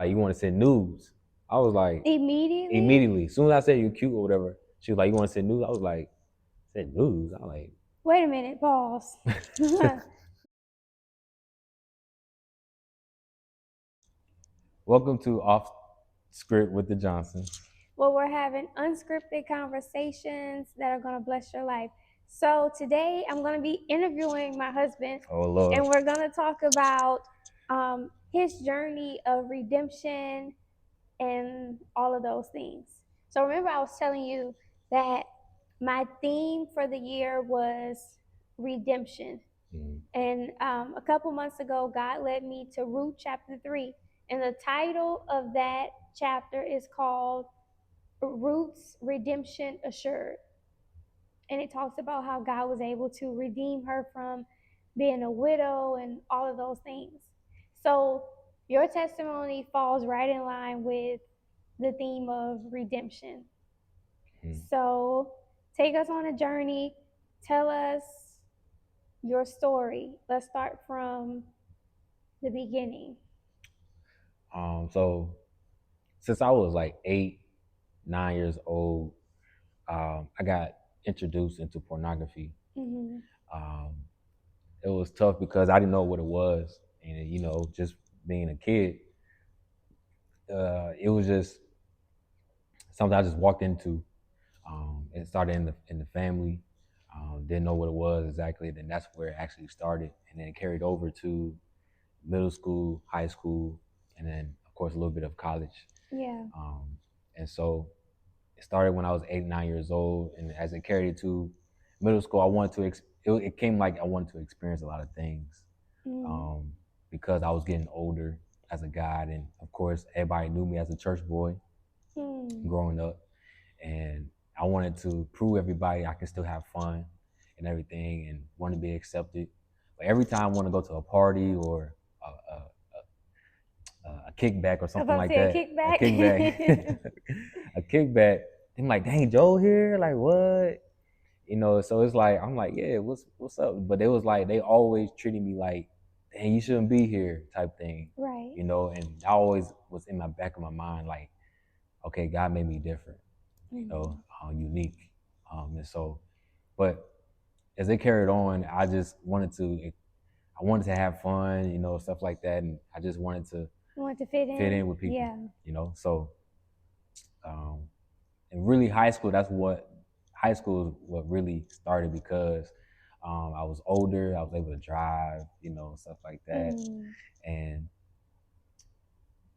like, you want to send nudes? I was like, Immediately? As soon as I said you cute or whatever, she was like, you want to send nudes? I was like, send nudes? I was like, Wait a minute, pause. welcome to Off Script with the Johnsons. Well, we're having unscripted conversations that are going to bless your life. So today I'm going to be interviewing my husband, Oh Lord. and we're going to talk about his journey of redemption and all of those things. So remember, I was telling you that my theme for the year was redemption. And a couple months ago, God led me to Ruth chapter 3. And the title of that chapter is called Ruth's Redemption Assured. And it talks about how God was able to redeem her from being a widow and all of those things. So your testimony falls right in line with the theme of redemption. So take us on a journey. Tell us your story. Let's start from the beginning. So since I was like 8, 9 years old, I got introduced into pornography. Um, it was tough because I didn't know what it was, and just being a kid, it was just something I just walked into. It started in the family. Didn't know what it was exactly. Then that's where it actually started, and then it carried over to middle school, high school, and then of course a little bit of college. Yeah. And so it started when I was 8, 9 years old, and as it carried to middle school, I wanted to. It came like I wanted to experience a lot of things, because I was getting older as a guy, and of course everybody knew me as a church boy growing up, and I wanted to prove everybody I can still have fun and everything, and want to be accepted. But every time I want to go to a party or a kickback or something like that, a kickback, a kickback. I'm like, dang, Joe here, like what? So it's like I'm like, yeah, what's up? But it was like they always treated me like, dang, you shouldn't be here, type thing. Right. And I always was in my back of my mind like, okay, God made me different, unique, and so, but as it carried on, I wanted to have fun, stuff like that, and I just wanted to fit in with people, So, um, and really, high school is what really started because I was older, I was able to drive, stuff like that, and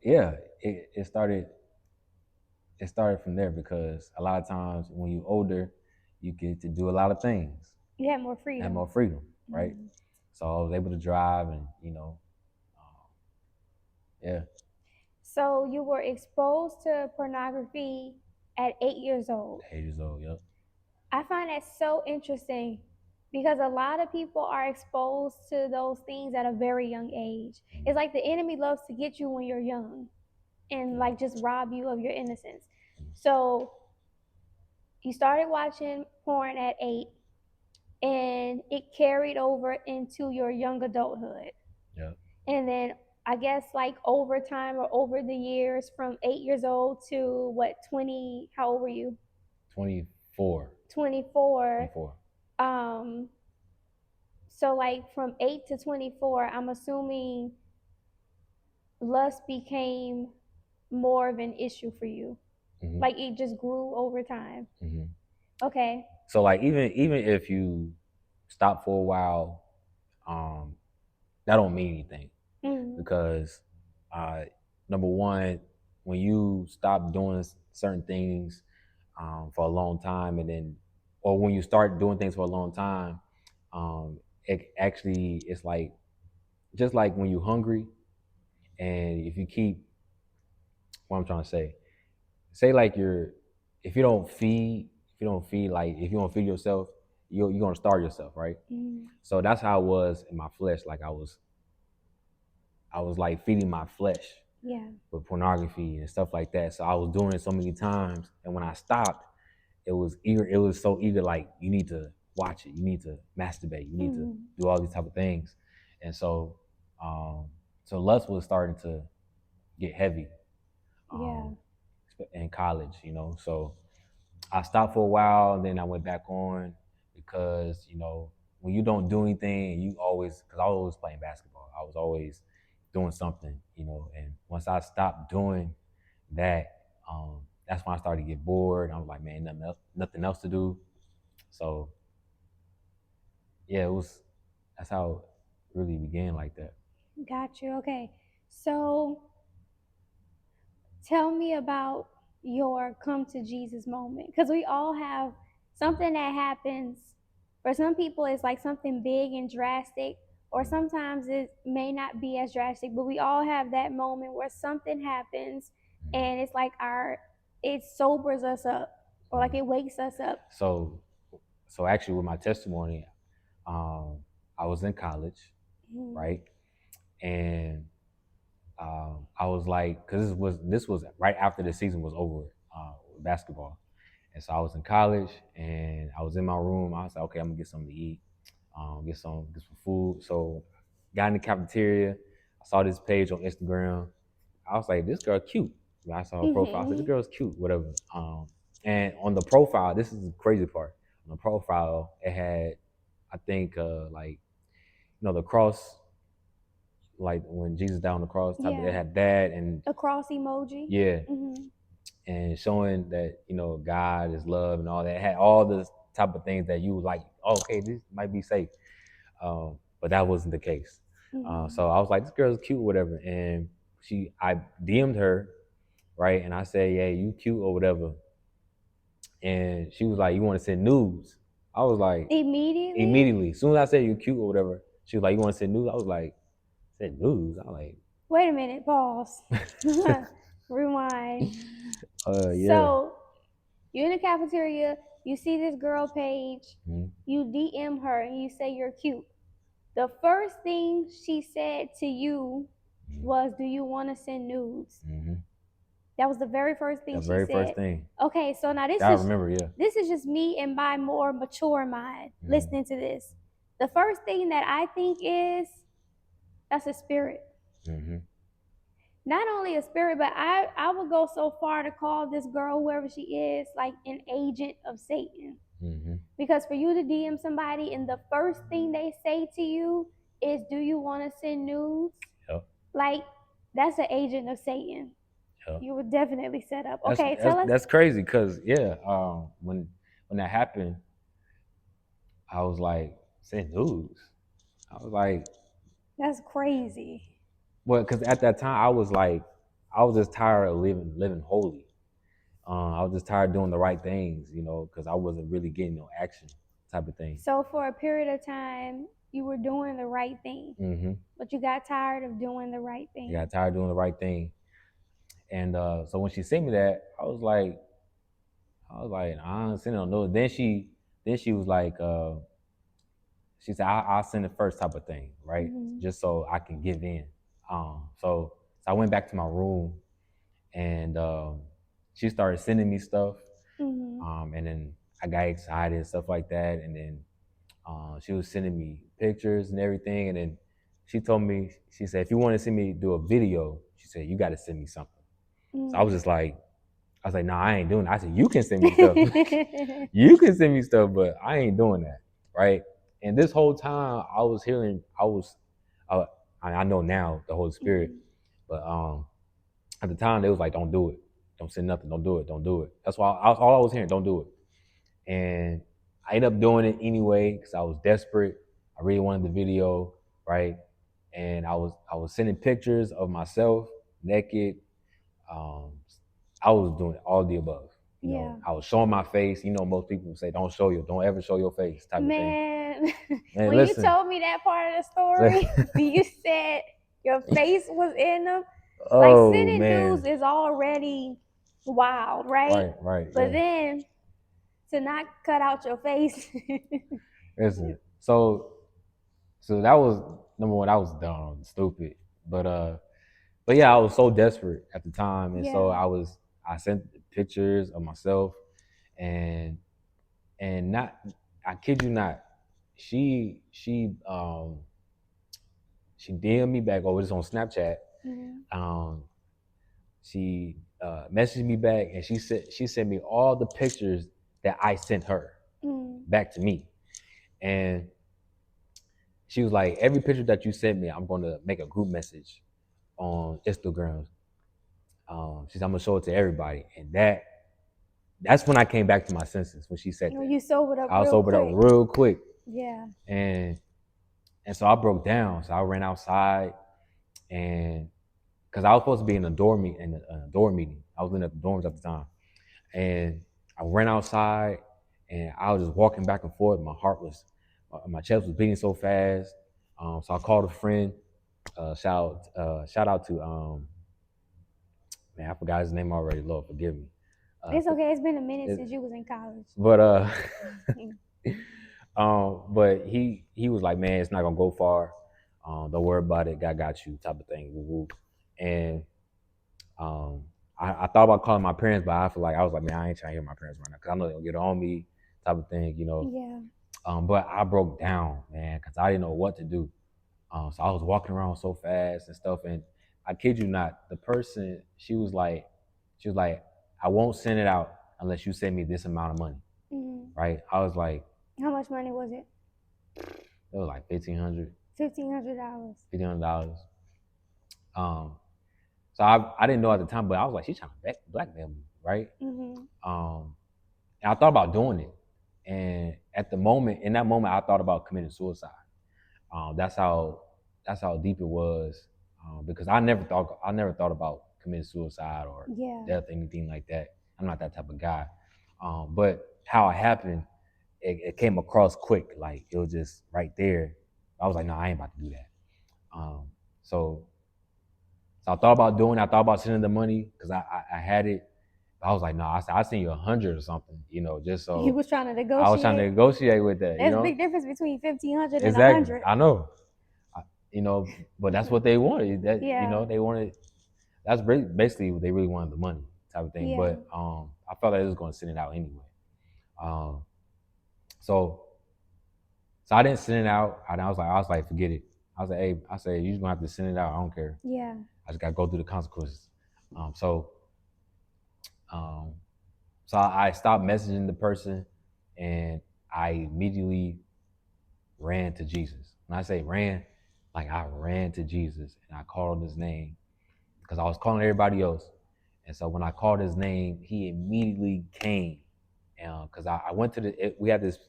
yeah, it started. It started from there because a lot of times when you're older, you get to do a lot of things. You have more freedom. Have more freedom, right? So I was able to drive, and yeah. So you were exposed to pornography at 8 years old. 8 years old, yep. I find that so interesting because a lot of people are exposed to those things at a very young age. It's like the enemy loves to get you when you're young and like just rob you of your innocence. So you started watching porn at 8 and it carried over into your young adulthood. Yeah. And then I guess like over time or over the years from 8 years old to what, 20, how old were you? 24. 24. 24. So like from 8 to 24, I'm assuming lust became more of an issue for you. Like it just grew over time. Okay. So like even if you stop for a while, that don't mean anything because number one, when you stop doing certain things for a long time, and then, or when you start doing things for a long time, it's like just like when you're hungry, and if you keep, what I'm trying to say like if you don't feed like if you don't feed yourself, you're gonna starve yourself, right? So that's how it was in my flesh. Like I was like feeding my flesh, with pornography and stuff like that. So I was doing it so many times, and when I stopped, it was so eager, like you need to watch it, you need to masturbate, you need to do all these type of things. And so so lust was starting to get heavy Yeah. in college, So I stopped for a while, and then I went back on because when you don't do anything, and because I was always playing basketball, I was always doing something, And once I stopped doing that, that's when I started to get bored. I was like, man, nothing else to do. So yeah, that's how it really began like that. Got you. Okay. So tell me about your come to Jesus moment. Because we all have something that happens. For some people, it's like something big and drastic, or sometimes it may not be as drastic, but we all have that moment where something happens and it's like it sobers us up, or like it wakes us up. So actually, with my testimony, I was in college, right? And I was like, because this was right after the season was over with basketball, and so I was in college and I was in my room. I was like, okay, I'm gonna get something to eat, get some food. So got in the cafeteria. I saw this page on Instagram. I was like, this girl cute. I saw her profile. I said, this girl's cute, whatever. And on the profile, this is the crazy part. On the profile, it had, I think, like, the cross, like when Jesus died on the cross, type of, it had that and a cross emoji. Yeah. And showing that, God is love and all that. It had all this type of things that you was like, oh, okay, this might be safe. But that wasn't the case. So I was like, this girl's cute, whatever. And I DM'd her, right? And I said, yeah, you cute or whatever. And she was like, you want to send nudes? I was like, immediately. As soon as I said you cute or whatever, she was like, you want to send nudes? I was like, send nudes? I was like, wait a minute, pause. Rewind. Yeah. So you're in the cafeteria, you see this girl page, you DM her and you say you're cute. The first thing she said to you was, do you want to send nudes? That was the very first thing she said. The very first thing. Okay, so now I remember, yeah. This is just me and my more mature mind listening to this. The first thing that I think is, that's a spirit. Not only a spirit, but I would go so far to call this girl, whoever she is, like an agent of Satan. Because for you to DM somebody and the first thing they say to you is, do you want to send nudes? Yep. Like, that's an agent of Satan. Yep. You were definitely set up. Okay, tell us. That's crazy because, yeah, when that happened, I was like, send nudes. I was like, that's crazy. Well, because at that time I was just tired of living holy. I was just tired of doing the right things, because I wasn't really getting no action type of thing. So for a period of time, you were doing the right thing, but you got tired of doing the right thing. You got tired of doing the right thing, and so when she sent me that, I was like, I don't send no. Then she was like, she said, I'll send the first type of thing, right, just so I can give in. So I went back to my room, and she started sending me stuff, and then I got excited and stuff like that, and then she was sending me pictures and everything, and then she told me, she said, if you want to see me do a video, she said, you got to send me something. So I was like, nah, I ain't doing that. I said, you can send me stuff. You can send me stuff, but I ain't doing that, right? And this whole time I was hearing, I know now the Holy Spirit, but at the time they was like, don't do it. Don't send nothing. Don't do it. Don't do it. That's why all I was hearing, don't do it. And I ended up doing it anyway because I was desperate. I really wanted the video, right? And I was sending pictures of myself naked. I was doing all the above. You know, I was showing my face. Most people say, don't ever show your face type of thing. Man, when listen, you told me that part of the story, you said your face was in them. Like, sending news is already wild, right? Right. But then to not cut out your face. Listen, so that was number one. I was dumb, stupid, but yeah, I was so desperate at the time, and so I sent pictures of myself, and not, I kid you not, she DM'd me back over this on Snapchat, she messaged me back, and she sent me all the pictures that I sent her back to me, and she was like, every picture that you sent me, I'm going to make a group message on Instagram. She said, I'm gonna show it to everybody, and that's when I came back to my senses when she said that. You sobered up. I was sobered up real quick. Yeah. And so I broke down. So I ran outside, and because I was supposed to be in a dorm meeting. I was living at the dorms at the time, and I ran outside, and I was just walking back and forth. My chest was beating so fast. So I called a friend. Shout out to man, I forgot his name already. Lord, forgive me. It's okay. It's been a minute since you was in college. But but he was like, man, it's not gonna go far. Don't worry about it. God got you, type of thing. Woo-woo. And I thought about calling my parents, but I feel like I was like, man, I ain't trying to hear my parents right now because I know they'll get on me, type of thing, you know. Yeah. But I broke down, man, because I didn't know what to do. So I was walking around so fast and stuff, and I kid you not, the person, she was like, I won't send it out unless you send me this amount of money. Right? I was like, how much money was it? It was like $1,500. $1,500. $1,500. So I didn't know at the time, but I was like, she's trying to blackmail me, right? And I thought about doing it, and in that moment, I thought about committing suicide. That's how deep it was, because I never thought about committing suicide or death, anything like that. I'm not that type of guy. But how it happened, it came across quick, like it was just right there. I was like, no, I ain't about to do that. So I thought about doing it. I thought about sending the money because I had it. I was like, no, I said, I'll send you 100 or something, you know, just so. He was trying to negotiate. I was trying to negotiate with that. There's a big difference between 1,500 and exactly. 100. I know. You know, but that's what they wanted. You know, they wanted. That's basically what they really wanted, the money type of thing. Yeah. But I felt like it was going to send it out anyway. So I didn't send it out, and I was like, forget it. I was like, hey, I said, you're just gonna have to send it out. I don't care. Yeah. I just gotta go through the consequences. So I stopped messaging the person, and I immediately ran to Jesus. When I say ran, like I ran to Jesus, and I called his name because I was calling everybody else. And so when I called his name, he immediately came. Because I went to we had this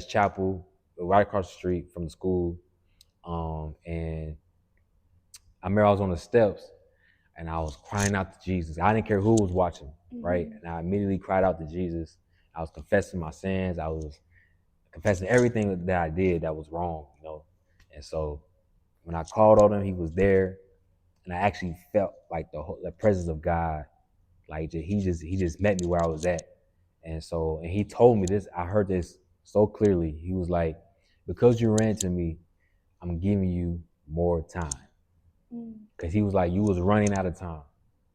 chapel right across the street from the school, and I remember I was on the steps, and I was crying out to Jesus. I didn't care who was watching, right? And I immediately cried out to Jesus. I was confessing my sins. I was confessing everything that I did that was wrong, you know. And so when I called on him, he was there, and I actually felt like the presence of God. Like he just met me where I was at. And he told me this. I heard this so clearly. He was like, because you ran to me, I'm giving you more time. Because he was like, you was running out of time.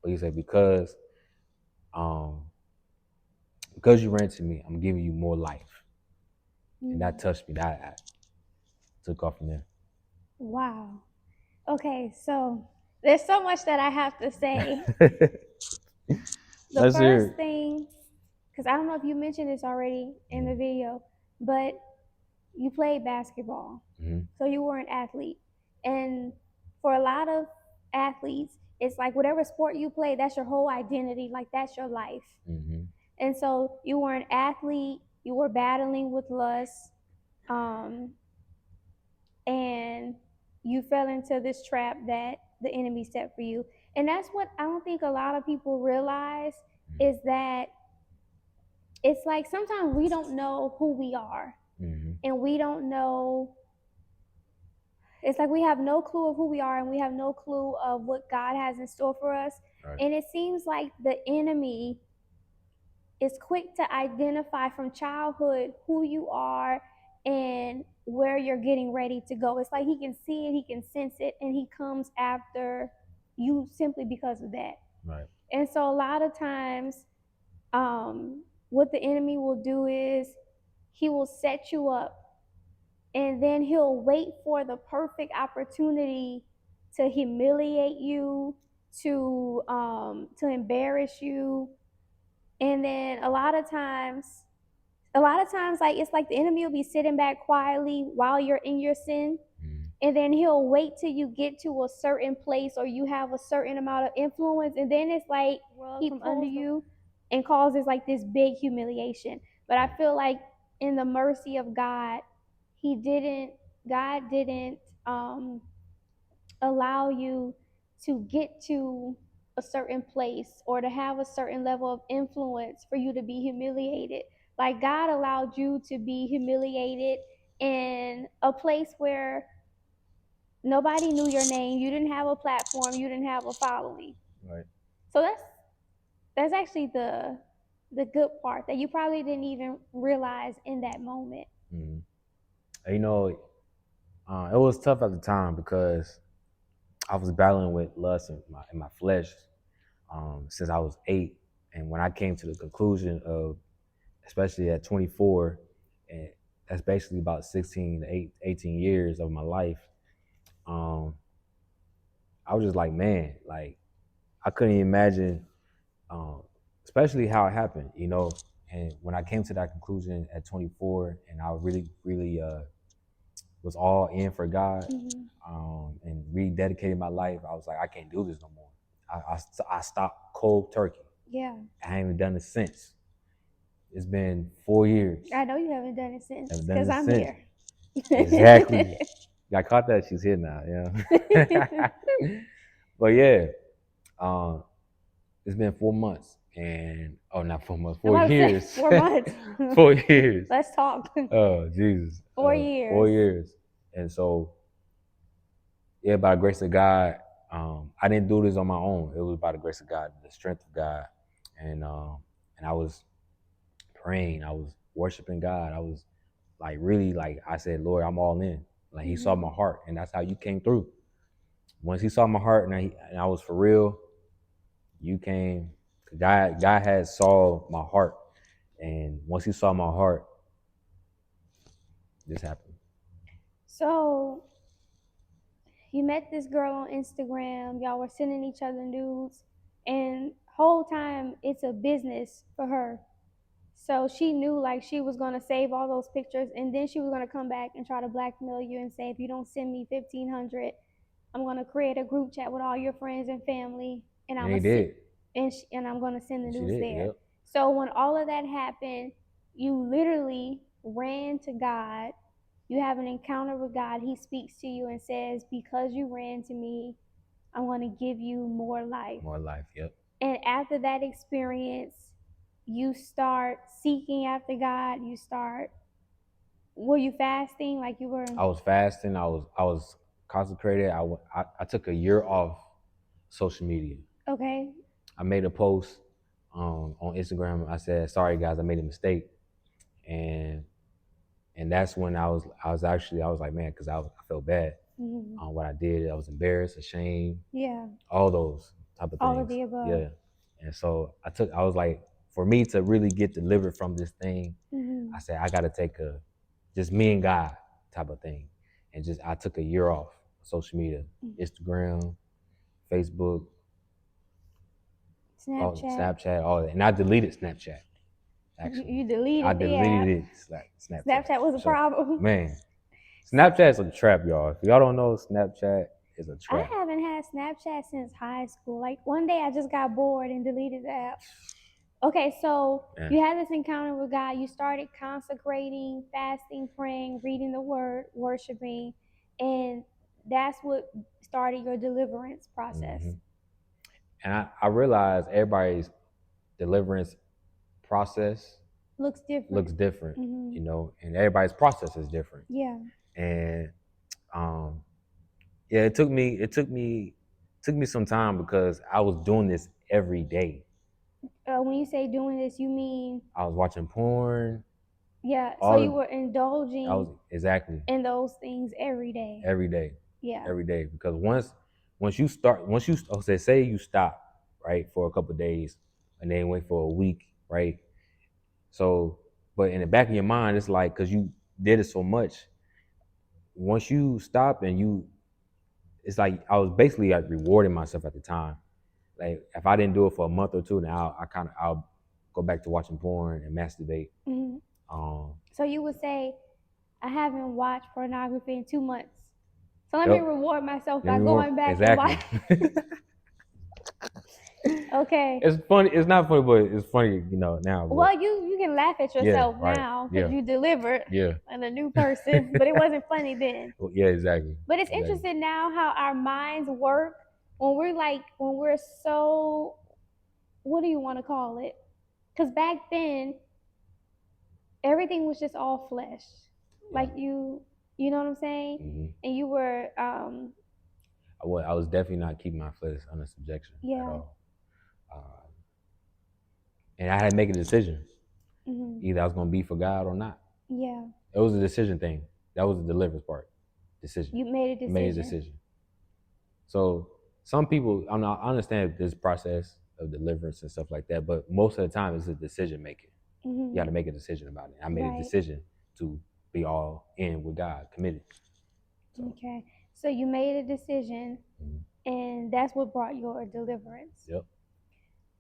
But he said, because you ran to me, I'm giving you more life. And that touched me. That I took off from there. Wow. Okay, so there's so much that I have to say. The first thing, because I don't know if you mentioned this already in the video, but you played basketball. So you were an athlete. And for a lot of athletes, it's like whatever sport you play, that's your whole identity. Like that's your life. And so you were an athlete, you were battling with lust, and you fell into this trap that the enemy set for you. And that's what I don't think a lot of people realize, is that it's like sometimes we don't know who we are. And we don't know, it's like we have no clue of who we are, and we have no clue of what God has in store for us. Right. And it seems like the enemy is quick to identify from childhood who you are and where you're getting ready to go. It's like he can see it, he can sense it, and he comes after you simply because of that. Right. And so a lot of times, what the enemy will do is he will set you up, and then he'll wait for the perfect opportunity to humiliate you, to embarrass you. And then a lot of times like it's like the enemy will be sitting back quietly while you're in your sin, and then he'll wait till you get to a certain place or you have a certain amount of influence, and then it's like he from under you and causes like this big humiliation. But I feel like in the mercy of God, God didn't allow you to get to a certain place or to have a certain level of influence for you to be humiliated. Like God allowed you to be humiliated in a place where nobody knew your name, you didn't have a platform, you didn't have a following. Right. So that's actually the good part that you probably didn't even realize in that moment. Mm-hmm. You know, it was tough at the time because I was battling with lust in my flesh since I was 8, and when I came to the conclusion of, especially at 24, and that's basically about 16 to 18 years of my life, I was just like, man, like I couldn't even imagine, especially how it happened, you know. And when I came to that conclusion at 24, and I really was all in for God, and rededicated my life, I was like, I can't do this no more. I stopped cold turkey. Yeah. I haven't even done it since. It's been 4 years. I know you haven't done it since Haven't done because it I'm since. here. Exactly. I caught that she's here now, yeah. But yeah, it's been 4 months, and not 4 months, 4 years. 4 months. 4 years. Let's talk. Oh Jesus. 4 years. 4 years. And so, yeah, by the grace of God, I didn't do this on my own. It was by the grace of God, the strength of God, and I was praying, I was worshiping God, I was like really, like I said, Lord, I'm all in. Like He saw my heart, and that's how you came through. Once He saw my heart, and I was for real, you came. God had saw my heart, and once He saw my heart, this happened. So you met this girl on Instagram, y'all were sending each other nudes, and whole time it's a business for her. So she knew like she was gonna save all those pictures, and then she was gonna come back and try to blackmail you and say, if you don't send me 1,500, I'm gonna create a group chat with all your friends and family, and I'm gonna send the news there. Yep. So when all of that happened, you literally ran to God. You have an encounter with God. He speaks to you and says, because you ran to me, I'm going to give you more life. More life, yep. And after that experience, you start seeking after God. Were you fasting like you were? I was fasting. I was consecrated. I took a year off social media. Okay. I made a post on Instagram. I said, sorry guys, I made a mistake. And that's when I was like, man, because I felt bad on what I did. I was embarrassed, ashamed. Yeah. All those type of things. All of the above. Yeah. And so I was like, for me to really get delivered from this thing, I said, I got to take just me and God type of thing. And I took a year off social media, Instagram, Facebook, Snapchat, all that. And I deleted Snapchat. Actually, you deleted it. I deleted it. Snapchat. Snapchat was a problem. Man, Snapchat's a trap, y'all. If y'all don't know, Snapchat is a trap. I haven't had Snapchat since high school. Like one day I just got bored and deleted the app. Okay, so you had this encounter with God. You started consecrating, fasting, praying, reading the word, worshiping, and that's what started your deliverance process. And I realized everybody's deliverance process looks different. You know, and everybody's process is different. Yeah. And yeah, it took me some time because I was doing this every day. When you say doing this, you mean I was watching porn. Yeah, so you were indulging exactly in those things every day. Every day. Yeah. Every day. Because once you say you stop, right, for a couple of days and then wait for a week, right? So, but in the back of your mind, it's like, because you did it so much, once you stop and it's like I was basically like rewarding myself at the time. like if I didn't do it for a month or two, now I'll go back to watching porn and masturbate. Mhm. So you would say, I haven't watched pornography in 2 months. So let me Yep. reward myself Let by me going back and exactly. watching. Okay. It's funny. It's not funny, but it's funny, now. But Well, you can laugh at yeah, yourself right. now because Yeah, you delivered yeah, and a new person, but it wasn't funny then. Well, yeah, exactly. But it's Exactly. interesting now how our minds work when we're so, what do you want to call it? Because back then everything was just all flesh, Yeah. like you know what I'm saying, hmm and you were I was definitely not keeping my flesh under subjection at yeah. all. And I had to make a decision. Hmm. Either I was going to be for God or not. Yeah. It was a decision thing. That was the deliverance part. Decision. You made a decision. I made a decision. So some people, I understand this process of deliverance and stuff like that, but most of the time it's a decision making. Hmm. You got to make a decision about it. I made a decision to be all in with God, committed. So. Okay. So you made a decision, and that's what brought your deliverance. Yep.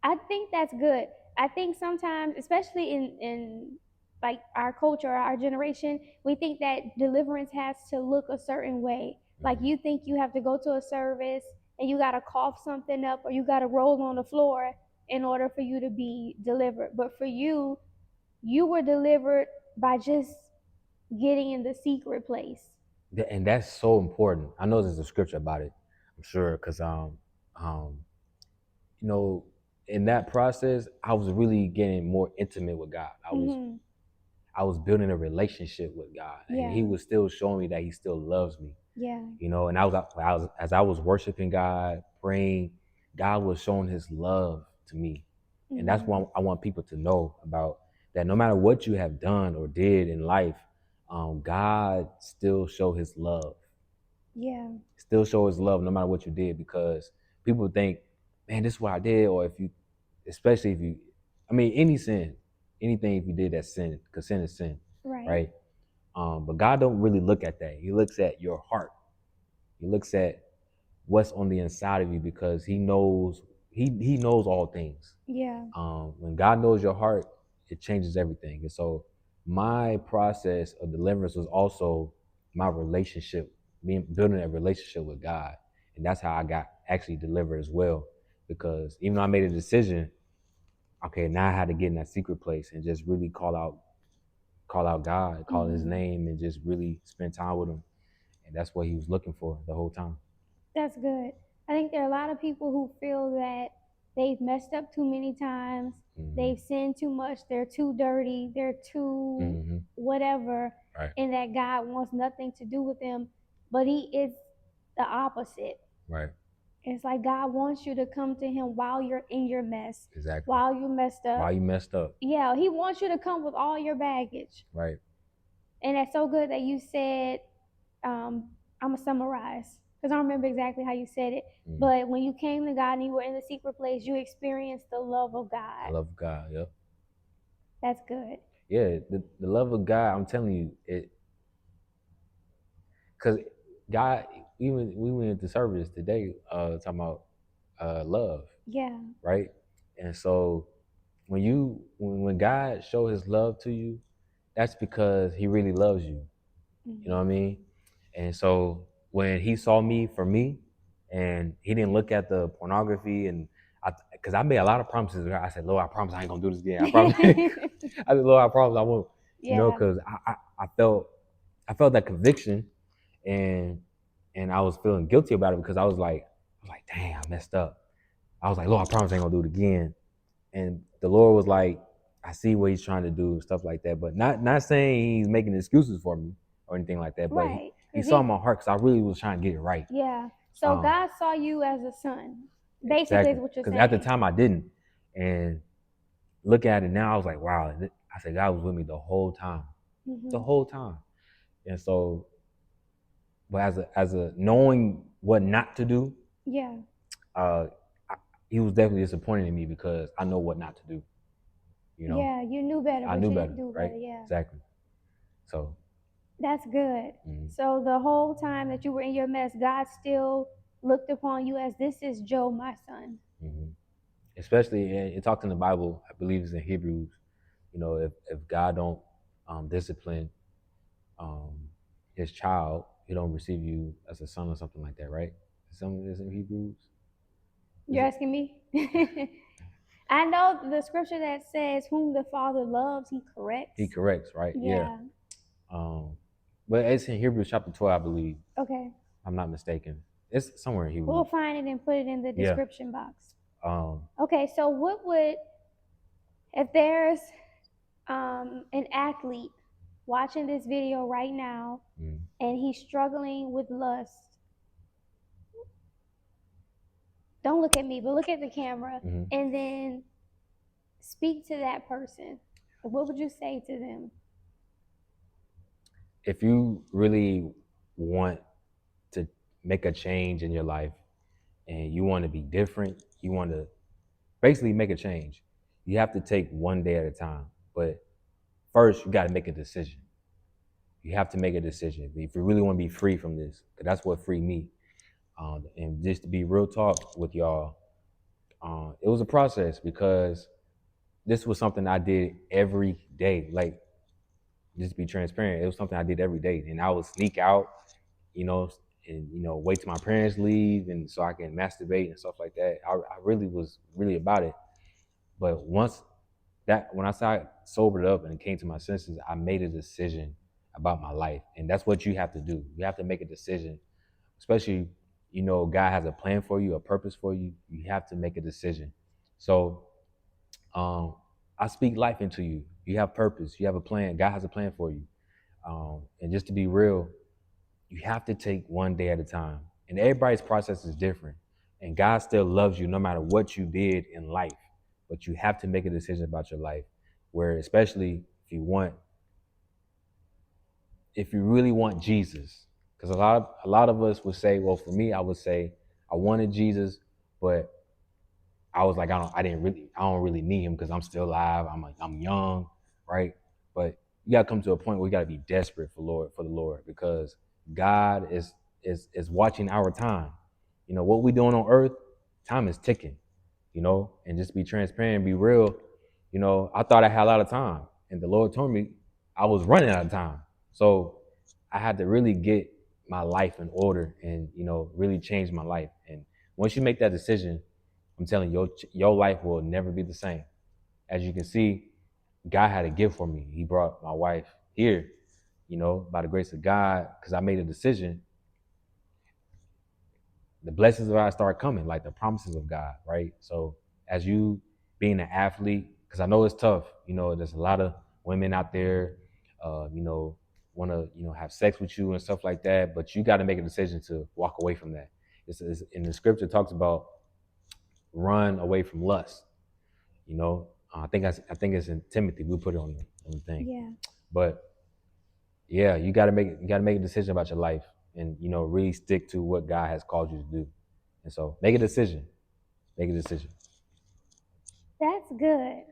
I think that's good. I think sometimes, especially in like our culture, our generation, we think that deliverance has to look a certain way. Like you think you have to go to a service and you got to cough something up or you got to roll on the floor in order for you to be delivered. But for you, you were delivered by just getting in the secret place. And that's so important. I know there's a scripture about it, I'm sure, because you know, in that process, I was really getting more intimate with God. I was building a relationship with God, and He was still showing me that He still loves me. Yeah. And I was as I was worshiping God, praying, God was showing His love to me, and that's what I want people to know about. That no matter what you have done or did in life, God still show His love. Yeah. Still show His love no matter what you did, because people think, man, this is what I did, or especially if you, I mean, any sin, anything if you did that's sin, because sin is sin, right? But God don't really look at that. He looks at your heart. He looks at what's on the inside of you, because He knows He knows all things. Yeah. When God knows your heart, it changes everything. And so my process of deliverance was also my relationship, building a relationship with God, and that's how I got actually delivered as well. Because even though I made a decision, okay, now I had to get in that secret place and just really call out God, call His name, and just really spend time with Him. And that's what He was looking for the whole time. That's good. I think there are a lot of people who feel that they've messed up too many times, they've sinned too much, they're too dirty, they're too whatever, Right. and that God wants nothing to do with them. But He is the opposite. Right. It's like God wants you to come to Him while you're in your mess, Exactly. while you messed up. While you messed up. Yeah, He wants you to come with all your baggage. Right. And that's so good that you said, I'm going to summarize because I don't remember exactly how you said it. But when you came to God and you were in the secret place, you experienced the love of God. The love of God, yep. That's good. Yeah, the love of God, I'm telling you, it, because God, even we went into service today, talking about love. Yeah. Right? And so when God show His love to you, that's because He really loves you. You know what I mean? And so when He saw me for me, and He didn't look at the pornography, and because I made a lot of promises. I said, Lord, I promise I ain't gonna do this again. I promise. I said, Lord, I promise I won't. Yeah. Because I felt that conviction, and I was feeling guilty about it, because I was like, dang, I messed up. I was like, Lord, I promise I ain't gonna do it again. And the Lord was like, I see what He's trying to do, stuff like that. But not saying He's making excuses for me or anything like that. But He saw my heart, because I really was trying to get it right. Yeah. So God saw you as a son. Basically, is what you're saying. Because at the time I didn't. And look at it now, I was like, wow. I said, God was with me the whole time. The whole time. And so, but as a knowing what not to do, yeah, He was definitely disappointed in me, because I know what not to do. Yeah, you knew better. I knew better, do right? Better, yeah. Exactly. So that's good. So the whole time that you were in your mess, God still looked upon you as, this is Joe, my son. Especially it talks in the Bible. I believe it's in Hebrews. You know, if God don't discipline um, his child, he don't receive you as a son or something like that, right? Some of this in Hebrews. Is You're it? asking me? I know the scripture that says, "Whom the Father loves, He corrects." He corrects, right? Yeah. Yeah. Um, but it's in Hebrews chapter 12, I believe. Okay. I'm not mistaken. It's somewhere in We'll Hebrews. find it and put it in the Yeah. description box. Um, Okay. So, what would if there's an athlete watching this video right now mm, and he's struggling with lust? Don't look at me, but look at the camera, mhm. and then speak to that person. What would you say to them? If you really want to make a change in your life and you want to be different, you want to basically make a change, you have to take one day at a time. But first, you got to make a decision. You have to make a decision if you really want to be free from this. 'Cause that's what freed me. And just to be real talk with y'all, it was a process because this was something I did every day. Like, just to be transparent, it was something I did every day. And I would sneak out, you know, and, wait till my parents leave and so I can masturbate and stuff like that. I really was really about it. But when I started sobered up and came to my senses, I made a decision about my life. And that's what you have to do. You have to make a decision, especially, God has a plan for you, a purpose for you. You have to make a decision. So um, I speak life into you. You have purpose. You have a plan. God has a plan for you. And just to be real, you have to take one day at a time. And everybody's process is different. And God still loves you no matter what you did in life. But you have to make a decision about your life. Where especially if you really want Jesus. Because a lot of us would say, well, for me, I would say I wanted Jesus, but I was like, I don't really need him because I'm still alive. I'm young, right? But you gotta come to a point where you gotta be desperate for the Lord, because God is watching our time. What we doing on earth, time is ticking, and just be transparent, be real. I thought I had a lot of time, and the Lord told me I was running out of time. So I had to really get my life in order and, really change my life. And once you make that decision, I'm telling you, your life will never be the same. As you can see, God had a gift for me. He brought my wife here, by the grace of God, because I made a decision. The blessings of God start coming, like the promises of God, right? So as you being an athlete, because I know it's tough, there's a lot of women out there, want to, have sex with you and stuff like that, but you got to make a decision to walk away from that. It's in the scripture talks about run away from lust. I think it's in Timothy. We put it on the thing. Yeah. But yeah, you got to make a decision about your life, and really stick to what God has called you to do. And so make a decision. Make a decision. That's good.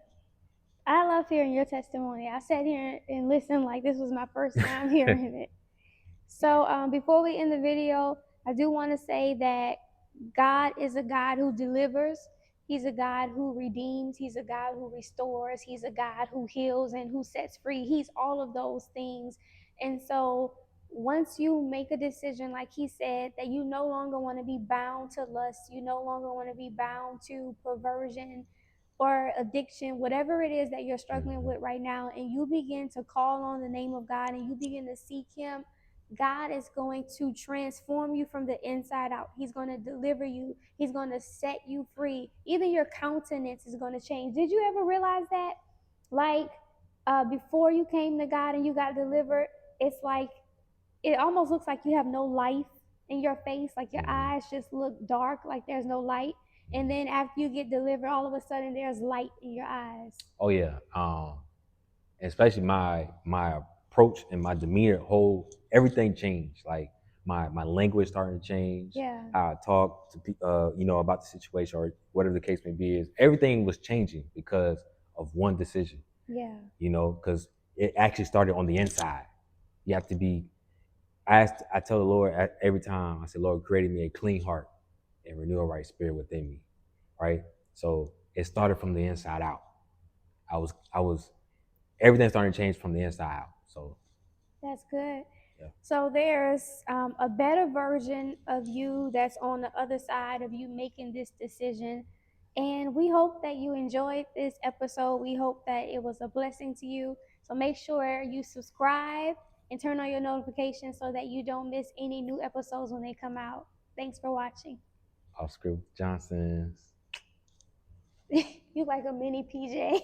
I love hearing your testimony. I sat here and listened like this was my first time hearing it. So before we end the video, I do want to say that God is a God who delivers. He's a God who redeems. He's a God who restores. He's a God who heals and who sets free. He's all of those things. And so once you make a decision, like he said, that you no longer want to be bound to lust, you no longer want to be bound to perversion or addiction, whatever it is that you're struggling Mm-hmm. with right now, and you begin to call on the name of God and you begin to seek him, God is going to transform you from the inside out. He's going to deliver you. He's going to set you free. Even your countenance is going to change. Did you ever realize that? Like before you came to God and you got delivered, it's like it almost looks like you have no life in your face, like your Mm-hmm. eyes just look dark, like there's no light. And then after you get delivered, all of a sudden there's light in your eyes. Oh yeah. Especially my approach and my demeanor, whole everything changed. Like my language starting to change. Yeah. How I talk to about the situation or whatever the case may be, is everything was changing because of one decision. Yeah. Because it actually started on the inside. You have to be. I tell the Lord every time, I say, Lord, create me a clean heart and renew a right spirit within me. Right. So it started from the inside out. I was everything started to change from the inside out. So That's good. yeah. So there's a better version of you that's on the other side of you making this decision. And we hope that you enjoyed this episode. We hope that it was a blessing to you. So make sure you subscribe and turn on your notifications so that you don't miss any new episodes when they come out. Thanks for watching. Oscar Johnson's. You like a mini PJ.